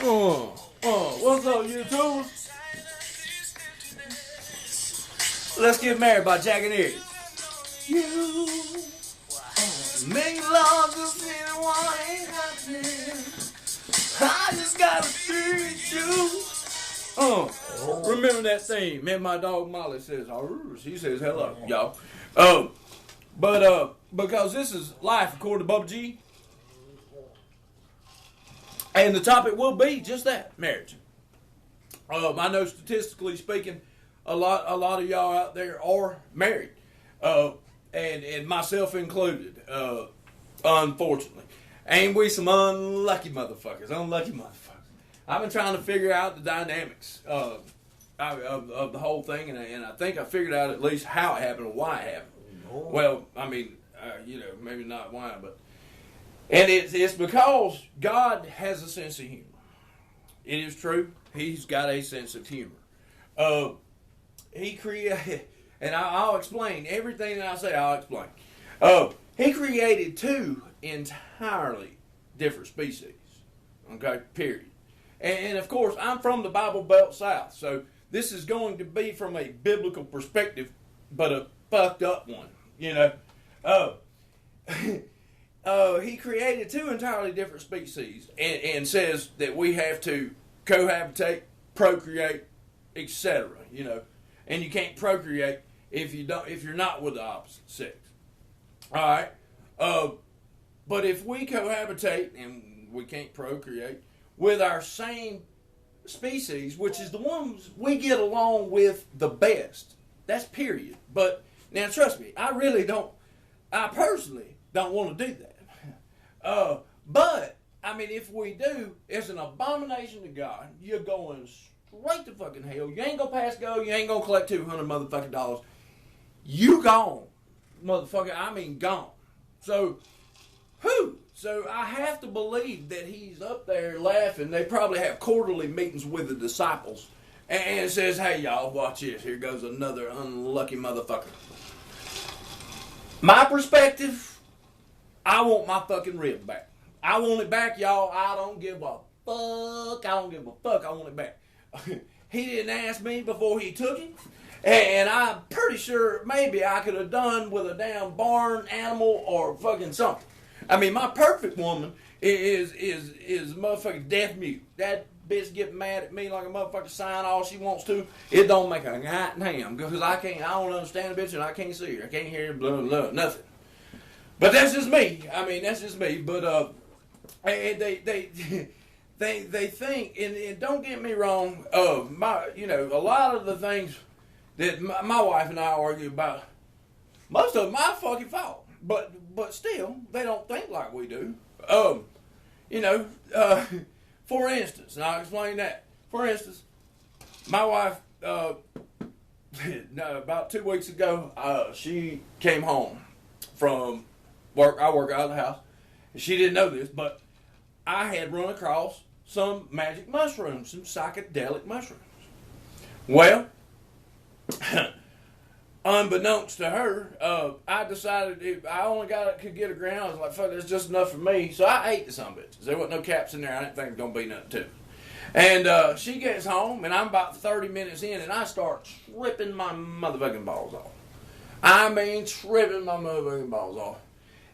What's up, YouTube? Let's Get Married by Jack and Eddie. You make love to anyone ain't happening. I just gotta treat you. Remember that theme? Me and my dog Molly says, she says hello, y'all. But because this is life according to Bubba G, and the topic will be just that, marriage. I know statistically speaking, a lot of y'all out there are married, and myself included, unfortunately. Ain't we some unlucky motherfuckers? I've been trying to figure out the dynamics of the whole thing, and I think I figured out at least how it happened and why it happened. Oh. Well, I mean, maybe not why, but... And it's because God has a sense of humor. It is true. He's got a sense of humor. He created... And I'll explain. Everything that I say, I'll explain. He created two entirely different species. Okay? Period. And of course, I'm from the Bible Belt South, so this is going to be from a biblical perspective, but a fucked up one, you know. He created two entirely different species and says that we have to cohabitate, procreate, etc. You know, and you can't procreate if you're not with the opposite sex. All right, but if we cohabitate and we can't procreate with our same species, which is the ones we get along with the best, that's period. But now, trust me, I personally don't want to do that. But, I mean, if we do, it's an abomination to God. You're going straight to fucking hell. You ain't gonna pass go. You ain't gonna collect $200 motherfucking dollars. You gone, motherfucker. I mean, gone. So I have to believe that he's up there laughing. They probably have quarterly meetings with the disciples. And it says, hey, y'all, watch this. Here goes another unlucky motherfucker. My perspective, I want my fucking rib back. I want it back, y'all. I don't give a fuck. I want it back. He didn't ask me before he took it. And I'm pretty sure maybe I could have done with a damn barn animal or fucking something. I mean, my perfect woman is motherfucking deaf mute. That bitch get mad at me like a motherfucker sign all she wants to. It don't make a goddamn because I don't understand the bitch and I can't see her. I can't hear her, blah, blah, nothing. But that's just me. I mean, that's just me. But and they think, and don't get me wrong, a lot of the things that my wife and I argue about, most of them my fucking fault. But still, they don't think like we do. For instance, and I'll explain that. For instance, my wife, about 2 weeks ago, she came home from work. I work out of the house. And she didn't know this, but I had run across some magic mushrooms, some psychedelic mushrooms. Well, unbeknownst to her, I decided if I only could get a gram, I was like, fuck, that's just enough for me. So I ate the son of bitches. There wasn't no caps in there. I didn't think there was going to be nothing to it. And she gets home, and I'm about 30 minutes in, and I start tripping my motherfucking balls off. I mean, tripping my motherfucking balls off.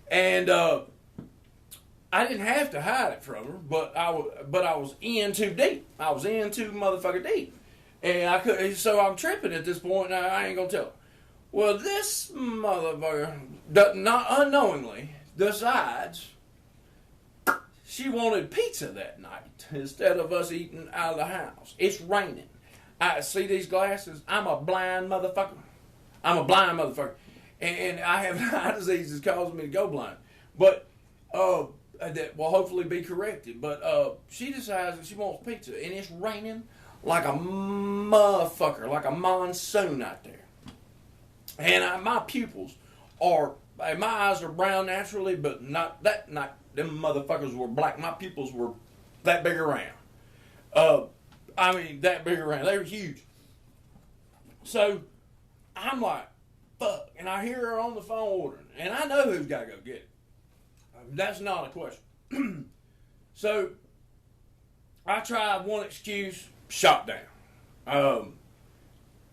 And I didn't have to hide it from her, but I was in too deep. I was in too motherfucking deep. And so I'm tripping at this point, and I ain't going to tell her. Well, this motherfucker, not unknowingly, decides she wanted pizza that night instead of us eating out of the house. It's raining. I see these glasses. I'm a blind motherfucker. And I have an eye disease that's causing me to go blind. But that will hopefully be corrected. But she decides that she wants pizza, and it's raining like a motherfucker, like a monsoon out there. And my pupils my eyes are brown naturally, but not them motherfuckers were black. My pupils were that big around. That big around. They were huge. So I'm like, fuck. And I hear her on the phone ordering. And I know who's got to go get it. That's not a question. So I tried one excuse, shot down.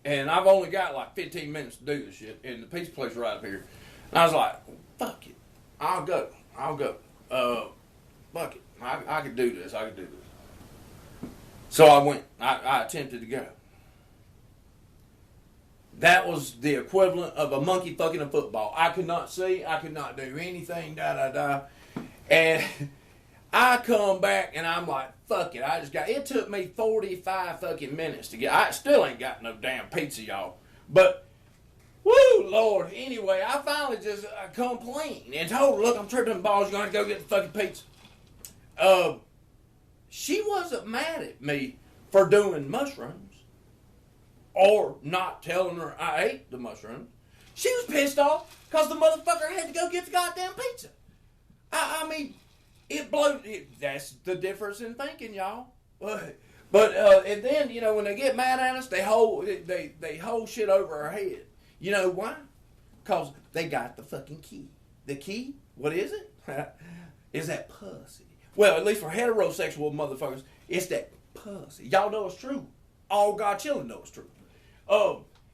And I've only got like 15 minutes to do this shit in the pizza place right up here. And I was like, fuck it. I'll go. Fuck it. I could do this. So I went. I attempted to go. That was the equivalent of a monkey fucking a football. I could not see. I could not do anything. And I come back and I'm like, fuck it. It took me 45 fucking minutes to get. I still ain't got no damn pizza, y'all. But, woo, Lord. Anyway, I finally just complained and told her, look, I'm tripping balls. You're going to go get the fucking pizza. She wasn't mad at me for doing mushrooms or not telling her I ate the mushrooms. She was pissed off because the motherfucker had to go get the goddamn pizza. I mean, it blows. That's the difference in thinking, y'all. But and then, you know, when they get mad at us, they hold shit over our head. You know why? Because they got the fucking key. The key? What is it? Is that pussy. Well, at least for heterosexual motherfuckers, it's that pussy. Y'all know it's true. All God children know it's true.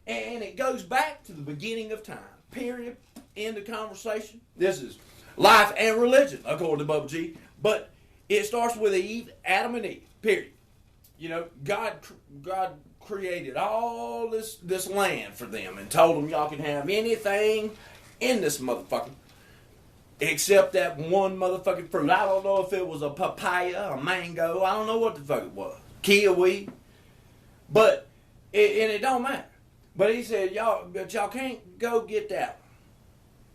And it goes back to the beginning of time. Period. End of conversation. This is life and religion, according to Bubba G. But it starts with Eve, Adam and Eve. Period. You know, God created all this land for them and told them y'all can have anything in this motherfucker except that one motherfucking fruit. I don't know if it was a papaya, a mango. I don't know what the fuck it was. Kiwi. But it don't matter. But he said, y'all can't go get that one.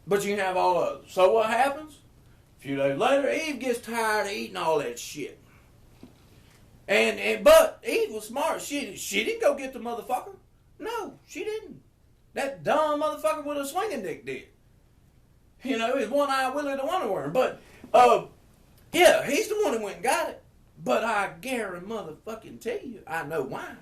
But you can have all others. So what happens? A few days later, Eve gets tired of eating all that shit. But Eve was smart. She didn't go get the motherfucker. No, she didn't. That dumb motherfucker with a swinging dick did. You know, his one-eyed Willie the Wonder Worm. But, yeah, he's the one who went and got it. But I guarantee motherfucking tell you, I know why.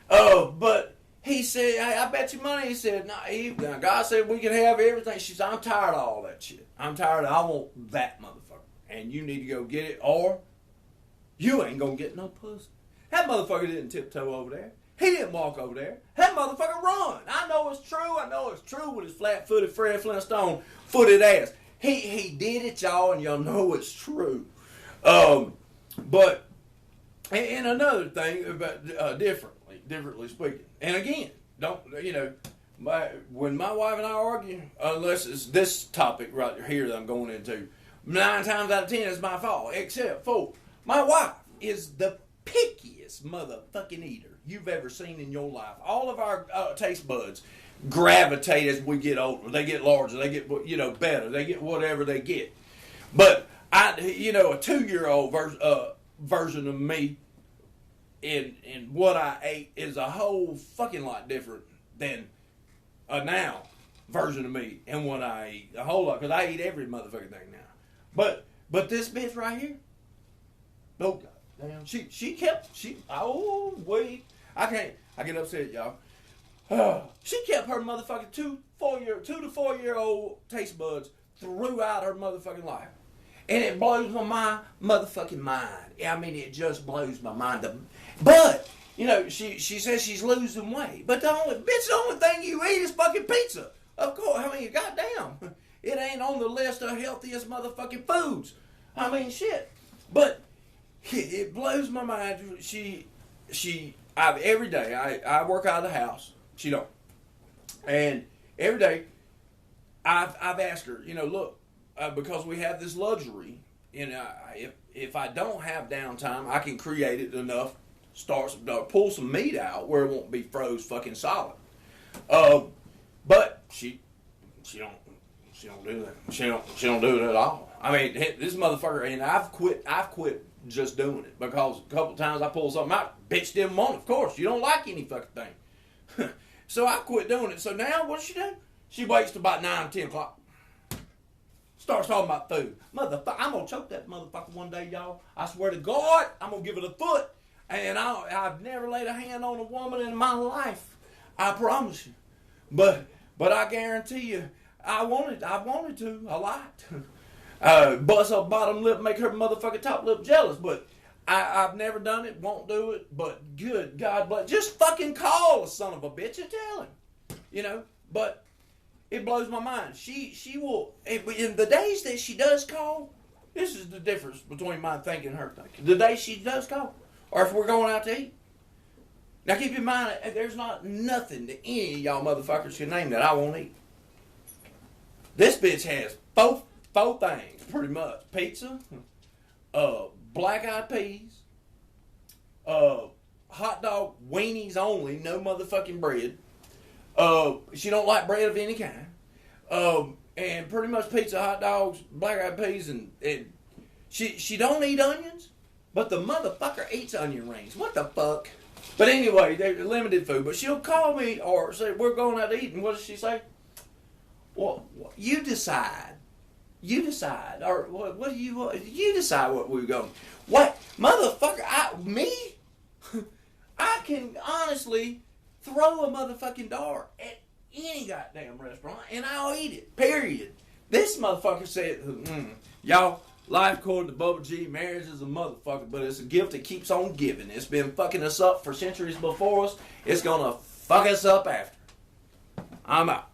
But he said, I bet you money. He said, nah, Eve, God said we can have everything. She said, I'm tired of all that shit. I want that motherfucker. And you need to go get it, or you ain't gonna get no pussy. That motherfucker didn't tiptoe over there. He didn't walk over there. That motherfucker run. I know it's true with his flat-footed Fred Flintstone footed ass. He did it, y'all, and y'all know it's true. But, and another thing about differently speaking, and again, when my wife and I argue, unless it's this topic right here that I'm going into, 9 times out of 10 it's my fault, except for my wife is the pickiest motherfucking eater you've ever seen in your life. All of our taste buds gravitate as we get older. They get larger. They get, better. They get whatever they get. But a 2-year-old version of me in what I ate is a whole fucking lot different than a now version of me and what I eat. A whole lot, because I eat every motherfucking thing now. But this bitch right here, oh god damn, I get upset, y'all. She kept her motherfucking 2 to 4 year old taste buds throughout her motherfucking life. And it blows my motherfucking mind. I mean, it just blows my mind. But, she says she's losing weight. But the only thing you eat is fucking pizza. Of course, I mean, goddamn. It ain't on the list of healthiest motherfucking foods. I mean, shit. But it blows my mind. Every day, I work out of the house. She don't. And every day, I've asked her, look, because we have this luxury, if I don't have downtime, I can create it enough, pull some meat out where it won't be froze fucking solid. But she don't do that. She don't do it at all. I mean, this motherfucker, and I've quit just doing it because a couple times I pulled something out, bitch didn't want it. Of course, you don't like any fucking thing. So I quit doing it. So now what does she do? She waits till about 9, 10 o'clock. Starts talking about food. Motherfucker, I'm going to choke that motherfucker one day, y'all. I swear to God, I'm going to give it a foot. And I've never laid a hand on a woman in my life. I promise you. But I guarantee you, I wanted to a lot. Bust her bottom lip, make her motherfucking top lip jealous. But I've never done it, won't do it, but good God bless. Just fucking call a son of a bitch and tell him. You know, but it blows my mind. She will, in the days that she does call, this is the difference between my thinking and her thinking. The day she does call, or if we're going out to eat. Now keep in mind, there's not nothing that any of y'all motherfuckers can name that I won't eat. This bitch has four things, pretty much. Pizza, black-eyed peas, hot dog weenies only, no motherfucking bread. She don't like bread of any kind. And pretty much pizza, hot dogs, black-eyed peas, and she don't eat onions, but the motherfucker eats onion rings. What the fuck? But anyway, they're limited food. But she'll call me or say, we're going out to eat. And what does she say? Well, you decide. You decide. Or what do you want? You decide what we're going. What? Motherfucker, me? I can honestly throw a motherfucking dart at any goddamn restaurant and I'll eat it. Period. This motherfucker said, y'all, life according to Bubba G, marriage is a motherfucker, but it's a gift that keeps on giving. It's been fucking us up for centuries before us. It's gonna fuck us up after. I'm out.